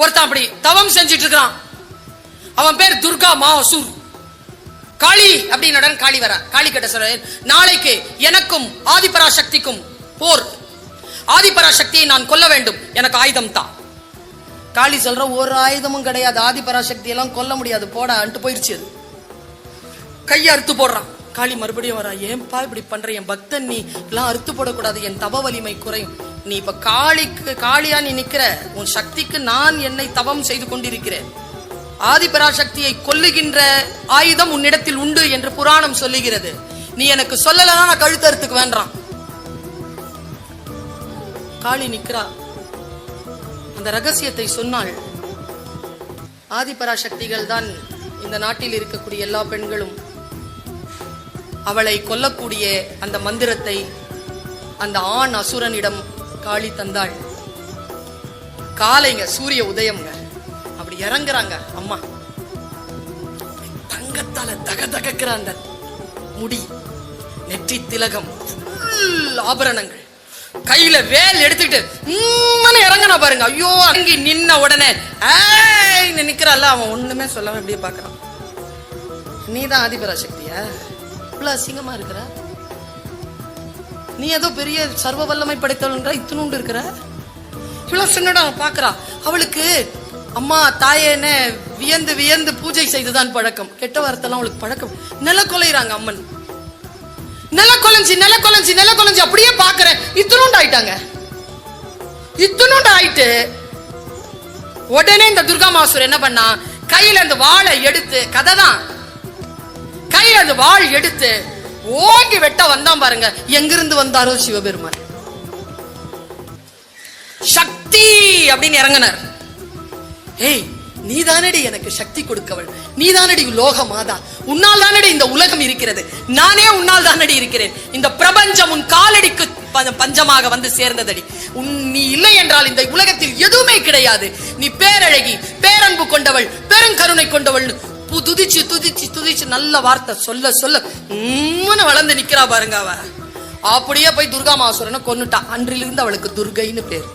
ஒருத்தன் அப்படி தவம் செஞ்சிட்டு இருக்கிறான். அவன் பேர் துர்கா மாசுர். காளி அப்படின்னு காளி வர காளி கிட்ட சொல்ற, நாளைக்கு எனக்கும் ஆதிபராசக்திக்கும் போர். ஆதிபராசக்தியை நான் கொல்ல வேண்டும், எனக்கு ஆயுதம் தான். காளி சொல்ற, ஒரு ஆயுதமும் கிடையாது, ஆதிபராசக்தி எல்லாம் கொல்ல முடியாது, போடா அன்ட்டு போயிருச்சு. அது கைய அறுத்து போடுறான். காளி மறுபடியும் வரா, ஏன்பா இப்படி பண்ற, என் பக்தன், நீ எல்லாம் அறுத்து போடக்கூடாது, என் தவ வலிமை குறையும். நீ இப்ப காளியா நீ நிக்கிற, உன் சக்திக்கு நான் என்னை தவம் செய்து கொண்டிருக்கிறேன். ஆதிபராசக்தியை கொல்லுகின்ற ஆயுதம் உன்னிடத்தில் உண்டு என்று புராணம் சொல்லுகிறது. நீ எனக்கு சொல்லலன்னா நான் கழுத்தறுத்துக்கு வேண்டாம். காளி நிக்கிறா. அந்த ரகசியத்தை சொன்னாள். ஆதிபராசக்திகள் தான் இந்த நாட்டில் இருக்கக்கூடிய எல்லா பெண்களும். அவளை கொல்லக்கூடிய அந்த மந்திரத்தை அந்த ஆண் அசுரனிடம் காளி தந்தாள். காலைங்க, சூரிய உதயம்ங்க, அப்படி இறங்குறாங்க அம்மா. தங்கத்தால தகதகக்கிற அந்த முடி, நெற்றி திலகம், ஆபரணங்கள், கையில வேல் எடுத்துக்கிட்டு இறங்கினா பாருங்க. ஐயோ, அங்கி நின்ன உடனே நிக்கிறாள். அவன் ஒண்ணுமே சொல்லாம இப்படியே பாக்குறான். நீதான் ஆதிபராசக்தியா? இவ்வளவு அசிங்கமா இருக்கிற நீ, ஏதோ பெரிய சர்வ வல்லமை படைத்தவள், இத்தினூண்டு இருக்கிற. இவ்வளவு சின்னடா பாக்குறா. அவளுக்கு அம்மா தாயேன வியந்து வியந்து பூஜை செய்துதான் பழக்கம். கெட்ட வார்த்தைலாம் அவளுக்கு பழக்கம். நில கொலைறாங்க அம்மன். நில கொலைஞ்சி அப்படியே பாக்குறேன். இத்தினூண்டு ஆயிட்டாங்க. இத்தினூண்டு ஆயிட்டு உடனே இந்த துர்கா மாசுர் என்ன பண்ணா, கையில அந்த வாளை எடுத்து, கதை தான், கையில அந்த வாள் எடுத்து ஓங்கி வெட்ட வந்தான் பாருங்க. எங்கிருந்து வந்தாரோ சிவபெருமான். சக்தி அப்படின்னு இறங்கினார். ஏய், நீதானடி எனக்கு சக்தி கொடுக்கவள், நீதானடி லோக மாதா, உன்னால் தானடி இந்த உலகம் இருக்கிறது, நானே உன்னால் தானடி இருக்கிறேன், இந்த பிரபஞ்சம் உன் காலடிக்கு பஞ்சமாக வந்து சேர்ந்ததடி. நீ இல்லை என்றால் இந்த உலகத்தில் எதுவுமே கிடையாது. நீ பேரழகி, பேரன்பு கொண்டவள், பெருங்கருணை கொண்டவள். துதிச்சு துதிச்சு துதிச்சு நல்ல வார்த்தை சொல்ல சொல்ல வளர்ந்து நிக்கிறா பாருங்க. அவ அப்படியே போய் துர்கா மாசுரனை கொன்னுட்டா. அன்றிலிருந்து அவளுக்கு துர்கைன்னு பேர்.